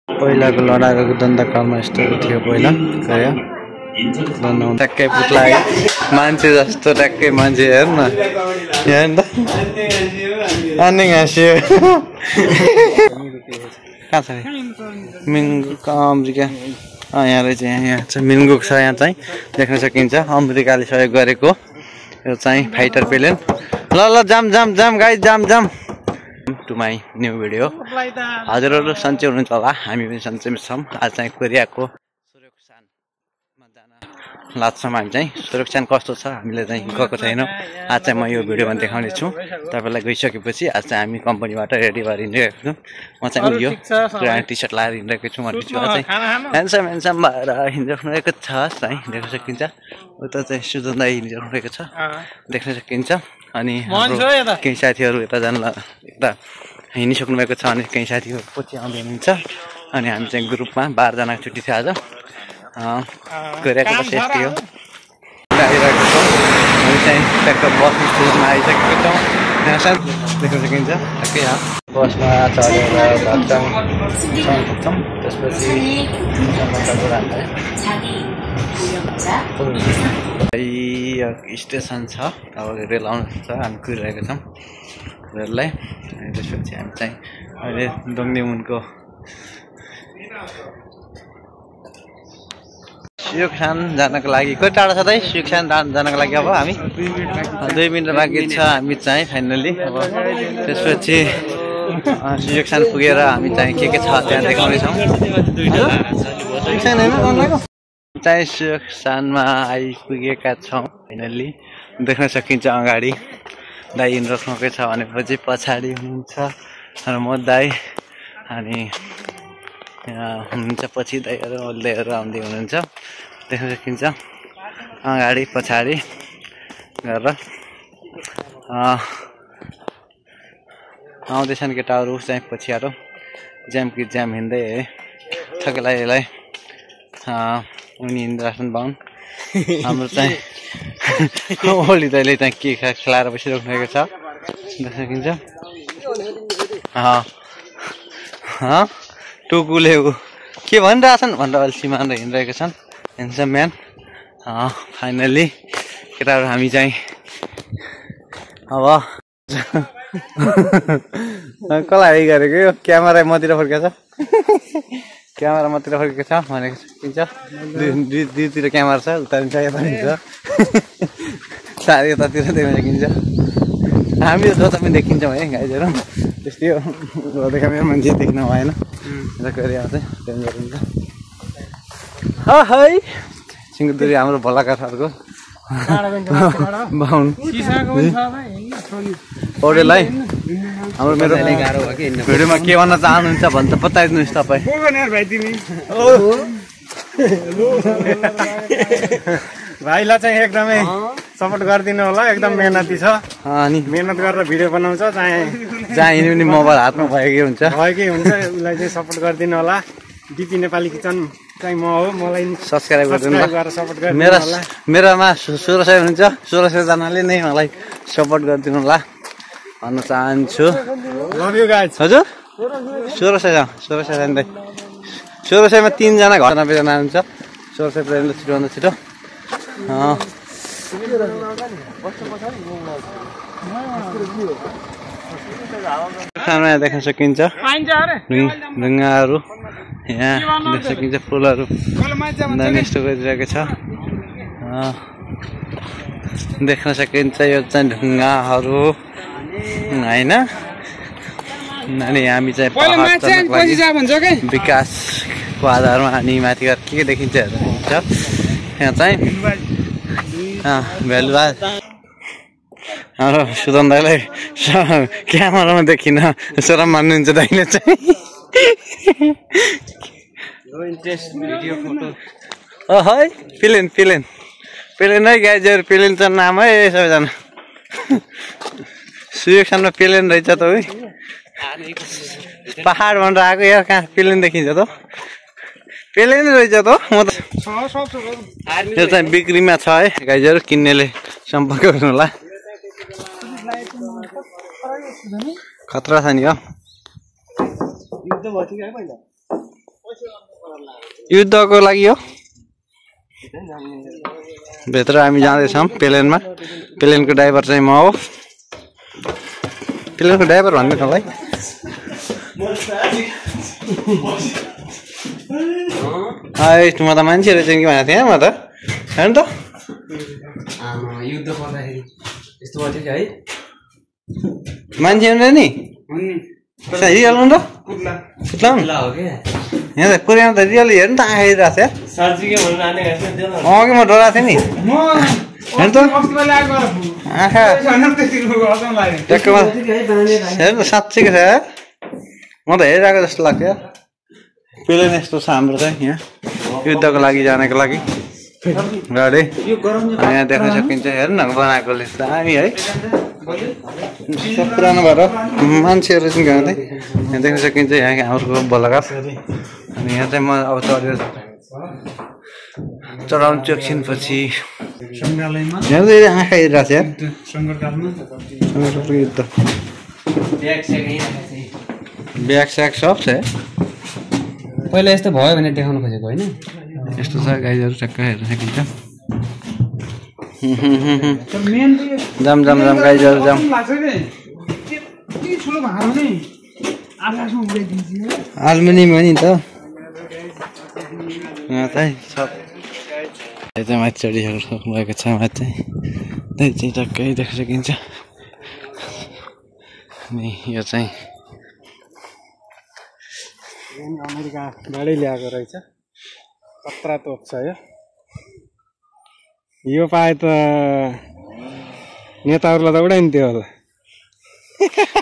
पहिलाको लडाको दण्डकालमा यस्तो थियो पहिला गयो ट्याक्कै पुत्ला मान्छे जस्तो ट्याक्कै मान्छे हेर न यहाँ त अनि हाँस्यो कहाँ छ मिङ्गुक अमेरिका यहाँ रहेछ यहाँ छ मिङ्गुक छ यहाँ चाहिँ देख्न सकिन्छ अमेरिकाले सहयोग गरेको यो चाहिँ फाइटर प्लेन ल ल जाम जाम जाम गाइस जाम जाम टु माई न्यू भिडियो हजुरहरू सन्चै हुनुहुन्छ होला हामी पनि सन्चैमा छौँ आज चाहिँ कोरियाको सुरक्षानमा जान लाग्छौँ हामी चाहिँ सुरक्षा कस्तो छ हामीले चाहिँ गएको छैनौँ आज चाहिँ म यो भिडियोमा देखाउने छु तपाईँलाई गइसकेपछि आज चाहिँ हामी कम्पनीबाट रेडी भएर हिँडिरहेको छौँ म चाहिँ यो टी सर्ट लगाएर हिँडिरहेको छु म चाहिँ ह्यान्डसम ह्यान्डसम भएर हिँडिरहेको छ चाहिँ देख्न सकिन्छ उता चाहिँ सुजन दाइ हिँडिरहेको छ देख्न सकिन्छ अनि केही साथीहरू यता जान यता हिँडिसक्नु भएको छ अनि केही साथीहरू पछि आउँदै हुनुहुन्छ अनि हामी चाहिँ ग्रुपमा 12 जनाको छुट्टी थियो आज कोरियाको बस यस्तै हो आइरहेको छौँ हामी चाहिँ ट्याक्क बस स्टेसनमा आइसकेको छौँ यहाँ देख्न सकिन्छ ठ्याक्कै यहाँ बसमा चढेर घरचाङ पुग्छौँ त्यसपछि स्टेसन छ अब रेल आउनु छ हामी कुरिरहेको छौँ रेललाई अनि त्यसपछि हामी चाहिँ अहिले डोङदेमुनको सुयोक्सान जानको लागि कति टाढा छ त सुयोक्सान जानको लागि अब हामी 2 मिनट बाँकी छ हामी चाहिँ फाइनली अब त्यसपछि सुयोक्सान पुगेर हामी चाहिँ के छ त्यहाँ देखाउनेछौँ चाहिँ सुयोक्सानमा आइपुगेका छौँ फाइनल्ली देख्न सकिन्छ अगाडि दाइ हिँडिराख्नुकै छ भनेपछि पछाडि हुनुहुन्छ र म दाइ अनि हुनुहुन्छ पछि दाइहरू ओल्दैहरू आउँदै हुनुहुन्छ देख्न सकिन्छ अगाडि पछाडि गरेर आउँदैछन् केटाहरू चाहिँ पछिबाट ज्याम कि ज्याम हिँड्दै है ठक्कलाई यसलाई उनी हिँडिराख्छन् बाहुन हाम्रो चाहिँ ओली दाइले चाहिँ के खेलाएर बसिराख्नुभएको छ देख्न सकिन्छ टुकुले के भनिरहेछन् भनेर अल्छीमा हिँडिरहेका छन् ह्यान्डसम म्यान फाइनल्ली केटाहरू हामी चाहिँ अब कसलाई गरेको यो क्यामेरा मतिर फर्केको छ क्यामेरा मात्र फर्केको छ भनेको सकिन्छ दुईतिर क्यामेरा छ उता पनि छ यता पनि छ साह्रै यतातिर देख्न सकिन्छ हामी जता पनि देखिन्छौँ है गाइजहरू त्यस्तै हो देखाउने मान्छे देख्न भएन कोरिया चाहिँ डेन्जर हुन्छ है सिंहदुरी हाम्रो भलाकाहरूको बाहुन पौडेललाई हाम्रो मेरो भिडियोमा के भन्न चाहनुहुन्छ भन्छ बताइदिनुहोस् तपाईँ भाइलाई चाहिँ एकदमै सपोर्ट गरिदिनु होला एकदम मेहनती छ अनि मेहनत गरेर भिडियो बनाउँछ जहाँ हिँड्यो भने मोबाइल हातमा भएकै हुन्छ उसलाई चाहिँ सपोर्ट गरिदिनु होला डिपी नेपाली किचन चाहिँ म हो मलाई सब्सक्राइब गरिदिनु गरेर सपोर्ट गरिदिनु होला मेरोमा 1600 हुनुहुन्छ 1600 जनाले नै मलाई सपोर्ट गरिदिनु होला भन्न चाहन्छु लभ यु गाइज हजुर 1600 जान्दै 1600 मा 3 जना घर 90 जना हुन्छ 1600 प्लेन छिटो भन्दा छिटो खाना देख्न सकिन्छ ढुङ्गाहरू यहाँ देख्न सकिन्छ फुलहरू यस्तो गरिरहेको छ देख्न सकिन्छ यो चाहिँ ढुङ्गाहरू होइन अनि हामी चाहिँ विकासको आधारमा अनि माथि गएर के देखिन्छ यहाँ चाहिँ भेलुवा हाम्रो सुदन दाइलाई क्यामेरामा देखिन सरम मान्नुहुन्छ दाइले चाहिँ है प्लेन है गाइजहरू प्लेन छ नाम है सबैजना सुयोक्सानमा प्लेन रहेछ त है पहाड भनेर आएको यार कहाँ प्लेन देखिन्छ त प्लेन रहेछ त म त यो चाहिँ बिक्रीमा छ है गाइजहरू किन्नेले सम्पर्क गर्नु होला खतरा छ नि हो युद्धको लागि हो भित्र हामी जाँदैछौँ प्लेनमा प्लेनको ड्राइभर चाहिँ म हो प्लेनको ड्राइभर भन्नु मलाई म त मान्छेहरू चाहिँ के भनेको थिएँ म त हेर्नु त युद्ध पर्दाखेरि यस्तो भयो कि है मान्छे नि रियल त पुत्ला हो क्या यहाँ त पुऱ्याउनु त रियल हेर्नु त आँखा हेरिरहेको छ साँच्चीकै भन्नु लाने कि म डराएको थिएँ नि हेर्नु त आँखा हेर्नु साँच्चीको छ म त हेरिरहेको जस्तो लाग्थ्यो प्लेन यस्तो छ हाम्रो चाहिँ यहाँ युद्धको लागि जानको लागि गाडी यहाँ देख्न सकिन्छ हेर्नु न बनाएकोले दामी है सब पुरानो भएर मान्छेहरू चाहिँ गएको थिएँ यहाँ देख्न सकिन्छ यहाँ हाउसको बलघाट अनि यहाँ चाहिँ म अब चढाउँछु एकछिनपछि यहाँ चाहिँ आँखा हेरिरहेको छ युद्ध ब्याग स्याग सब छ पहिला यस्तो भयो भने देखाउनु खोजेको होइन यस्तो छ गाईहरू टक्क हेर्न सकिन्छ जाम जाम जाम गाईहरू जाम आल्मुनियम हो नि त यहाँ चाहिँ सब यो चाहिँ माथि चढिसक्नुभएको छ माथि चाहिँ टक्कै देख्न सकिन्छ अनि यो चाहिँ अमेरिकाबाटै ल्याएको रहेछ खतरा तोप छ यो पाए त नेताहरूलाई त उडाइन्थ्यो होला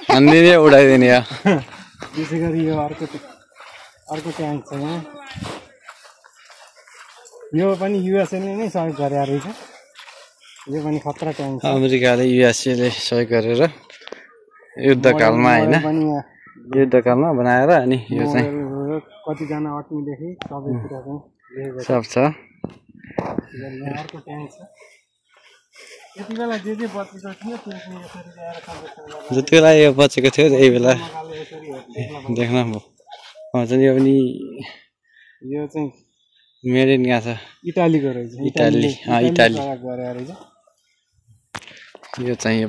हानिदिने उडाइदिने त्यसै गरी यो अर्को ट्याङ्क छ यहाँ यो पनि युएसएले नै सहयोग गरे रहेछ यो पनि खतरा ट्याङ्क छ अमेरिकाले युएसएले सहयोग गरेर युद्धकालमा होइन युद्धकालमा बनाएर अनि यो चाहिँ कतिजना अट्नेदेखि सबै कुरा चाहिँ सब छ अर्को ट्याङ्क छ यति बेला जे बचेको थियो त्यो जति बेला यो बचेको थियो त्यही बेला देख्न चाहिँ यो पनि यो चाहिँ मेड इन यहाँ छ इटालीको रहेछ इटाली यो चाहिँ यो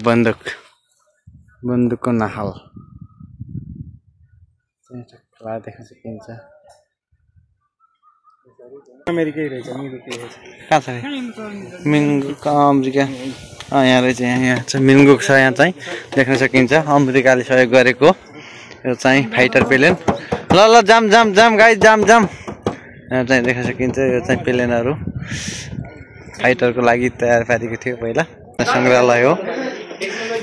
बन्दुकको नाहाल देख्न सकिन्छ अमेरिकै रहेछ कहाँ छ मिङ्गुक अमेरिका यहाँ रहेछ यहाँ चाहिँ मिङ्गुक छ यहाँ चाहिँ देख्न सकिन्छ अमेरिकाले सहयोग गरेको यो चाहिँ फाइटर प्लेन ल जाम जाम जाम गाई जाम जाम यहाँ चाहिँ देख्न सकिन्छ यो चाहिँ प्लेनहरू फाइटरको लागि तयार पारेको थियो पहिला सङ्ग्रहालय हो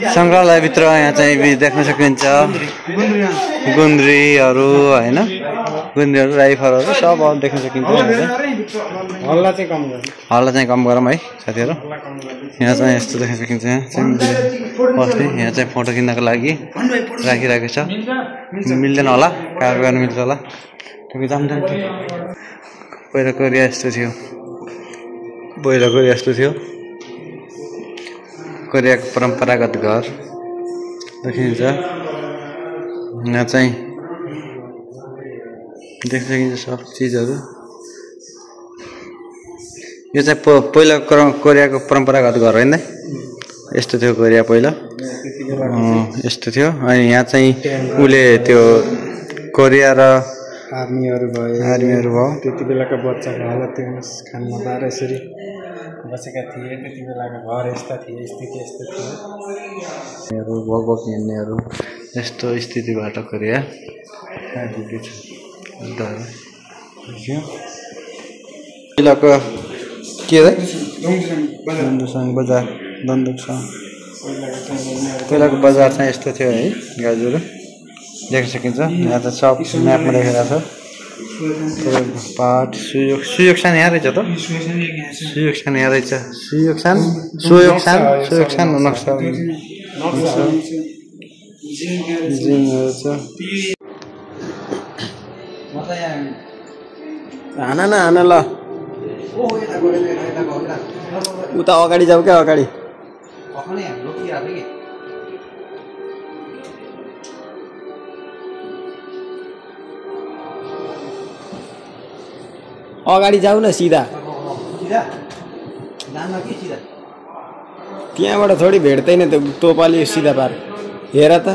सङ्ग्रहालयभित्र यहाँ चाहिँ देख्न सकिन्छ गुन्द्रीहरू होइन गुन्द्रीहरू राइफलहरू सब देख्न सकिन्छ हल्ला चाहिँ कम गरौँ है साथीहरू यहाँ चाहिँ यस्तो देख्न सकिन्छ यहाँ चाहिँ फोटो किन्नको लागि राखिरहेको छ मिल्दैन होला कार गर्नु मिल्छ होला जाम जाम पहिला कोरिया यस्तो थियो कोरियाको परम्परागत घर देखिन्छ यहाँ चाहिँ देख्न सकिन्छ सब चिजहरू यो चाहिँ पहिला कोरियाको परम्परागत घर होइन यस्तो थियो कोरिया पहिला यस्तो थियो अनि यहाँ चाहिँ उसले त्यो कोरिया र आर्मीहरू भयो त्यति बेलाका बच्चाको हालत खान नपाएर यसरी बसेका थिए त्यति बेलाका घर यस्ता थिए स्थिति यस्तो थियो भोक हिँड्नेहरू यस्तो स्थितिबाट कोरिया पहिलाको के रे बजार दन्दुकसँग पहिलाको बजार चाहिँ यस्तो थियो है गाजुहरू देख्न सकिन्छ यहाँ त सब म्यापमा देखेको छ पाट सुयोगसान यहाँ रहेछ त सुयोगसान यहाँ रहेछ सुयोगसान नक्सा जिमहरू छ हान ल उता अगाडि जाऊ क्या अगाडि अगाडि जाऊ न सिधा त्यहाँबाट थोडी भेट्दैन त तोपाले सिधा पार हेर त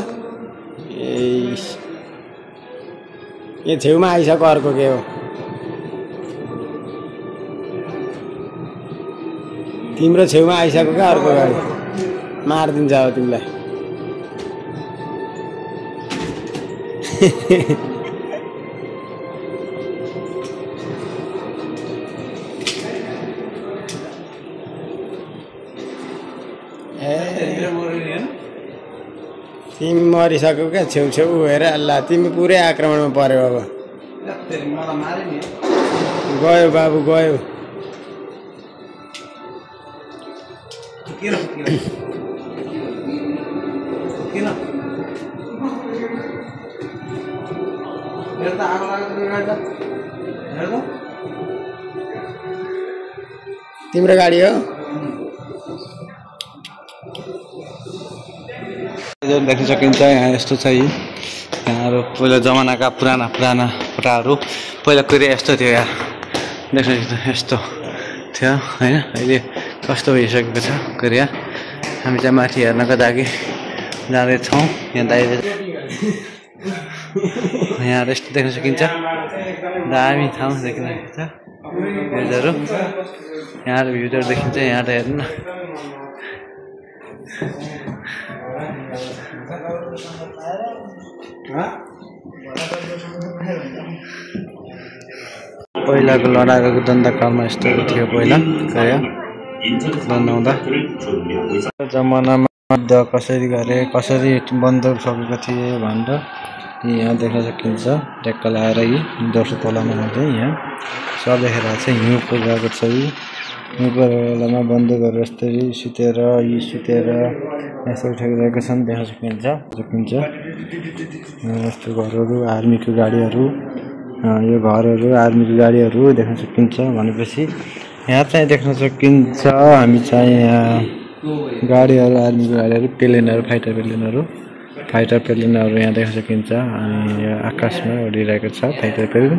ए छेउमा आइसक्यो अर्को के हो तिम्रो छेउमा आइसक्यो क्या अर्को गाडी मारिदिन्छ अब तिमीलाई तिमी मरिसक्यो क्या छेउछेउ हेर अल्ला तिमी पुरै आक्रमणमा पर्यो अब गयो बाबु गयो तिम्रो गाडी हो देख्न सकिन्छ यहाँ यस्तो छ यहाँहरू पहिला जमानाका पुराना फोटाहरू पहिला कोरिया यस्तो थियो यहाँ देख्न यस्तो थियो होइन अहिले कस्तो भइसकेको छ कोरिया हामी चाहिँ माथि हेर्नको लागि जाँदैछौँ यहाँ दाइले यहाँ यस्तो देख्न सकिन्छ दामी ठाउँ देख्न सकिन्छ भ्युजहरू यहाँ भ्युजहरू देखिन्छ यहाँ त हेर्नु न पहिलाको लडाइँको दण्डकालमा यस्तो थियो पहिला कोरिया बनाउँदा जमानामा युद्ध कसरी गरे कसरी बन्दुक सकेको थिए भनेर यहाँ देख्न सकिन्छ ट्याक्क लगाएर यी दोस्रो तलामा चाहिँ यहाँ सब लेखेर चाहिँ हिउँको गएको छ हिउँको बेलामा बन्दुकहरू यस्तरी सुतेर यस्तो उठाइरहेको छन् देख्न सकिन्छ यस्तो घरहरू आर्मीको गाडीहरू यो घरहरू आर्मीको गाडीहरू देख्न सकिन्छ भनेपछि यहाँ चाहिँ देख्न सकिन्छ हामी चाहिँ यहाँ गाडीहरू आर्मीको गाडीहरू प्लेनहरू फाइटर प्लेनहरू यहाँ देख्न सकिन्छ अनि यो आकाशमा उडिरहेको छ फाइटर प्लेन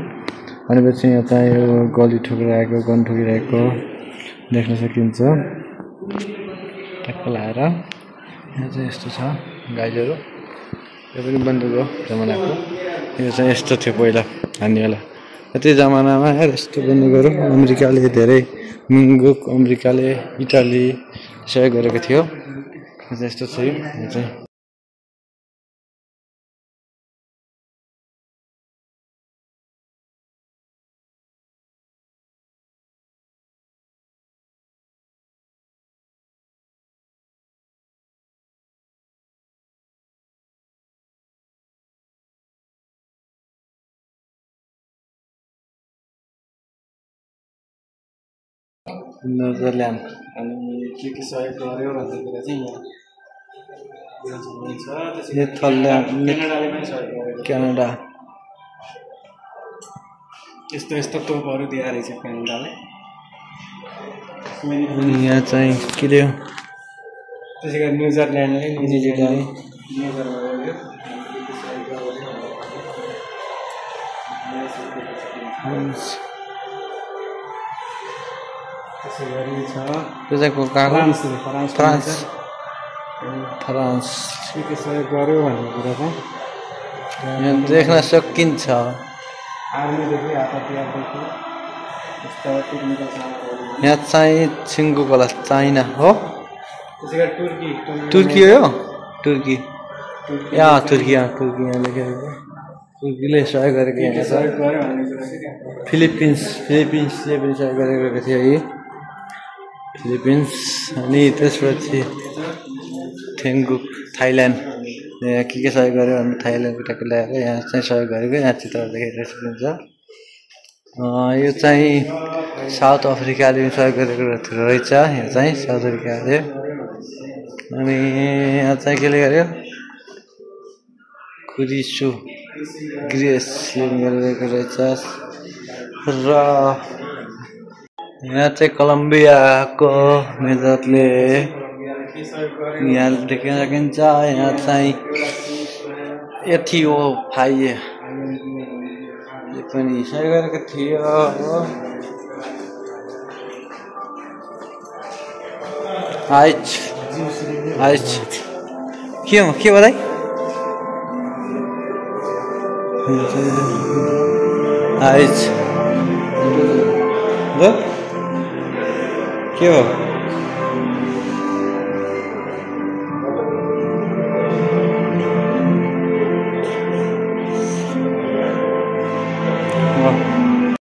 भनेपछि यहाँ चाहिँ यो गली ठोकिरहेको गन ठोकिरहेको देख्न सकिन्छ ट्याक्क लाएर यहाँ चाहिँ यस्तो छ गाडीहरू यो पनि बन्दुक हो जमानाको यो चाहिँ यस्तो थियो पहिला हान्नेवाला त्यो जमानामा यस्तो बन्दुकहरू अमेरिकाले धेरै अमेरिकाले इटाली सहयोग गरेको थियो यस्तो छ यो चाहिँ नेदरल्यान्ड अनि के सहयोग गर्यो भन्दाखेरि चाहिँ नेदरल्यान्ड क्यानाडा यस्तो तोपहरू दिएर रहेछ क्यानाडाले यहाँ चाहिँ के दियो त्यसै गरी न्युजिल्यान्डले फ्रान्स के सहयोग गर्यो भन्ने कुरा चाहिँ यहाँ देख्न सकिन्छ आर्मीदेखि हातहतियारदेखि यहाँ चाहिँ छिङ्गु खोला चाइना हो त्यसै गरी तुर्की हो तुर्की यहाँ लेखेको तुर्कीले सहयोग गरेको यहाँ छ फिलिपिन्सले पनि सहयोग गरेको थियो है फिलिपिन्स अनि त्यसपछि थेङ्गुक थाइल्यान्ड के सहयोग गर्यो भने थाइल्यान्डको ट्याक्क ल्याएर यहाँ चाहिँ सहयोग गरेको यहाँ चित्र देखेर सकिन्छ यो चाहिँ साउथ अफ्रिकाले पनि सहयोग गरेको रहेछ यहाँ चाहिँ साउथ अफ्रिकाले अनि यहाँ चाहिँ केले गर्यो कुरिसु ग्रेसले गरेको रहेछ र यहाँ चाहिँ कोलम्बियाको मेजरले यहाँ देख्न सकिन्छ यहाँ चाहिँ पनि सहयोग गरेको थियो। के बधाई के हो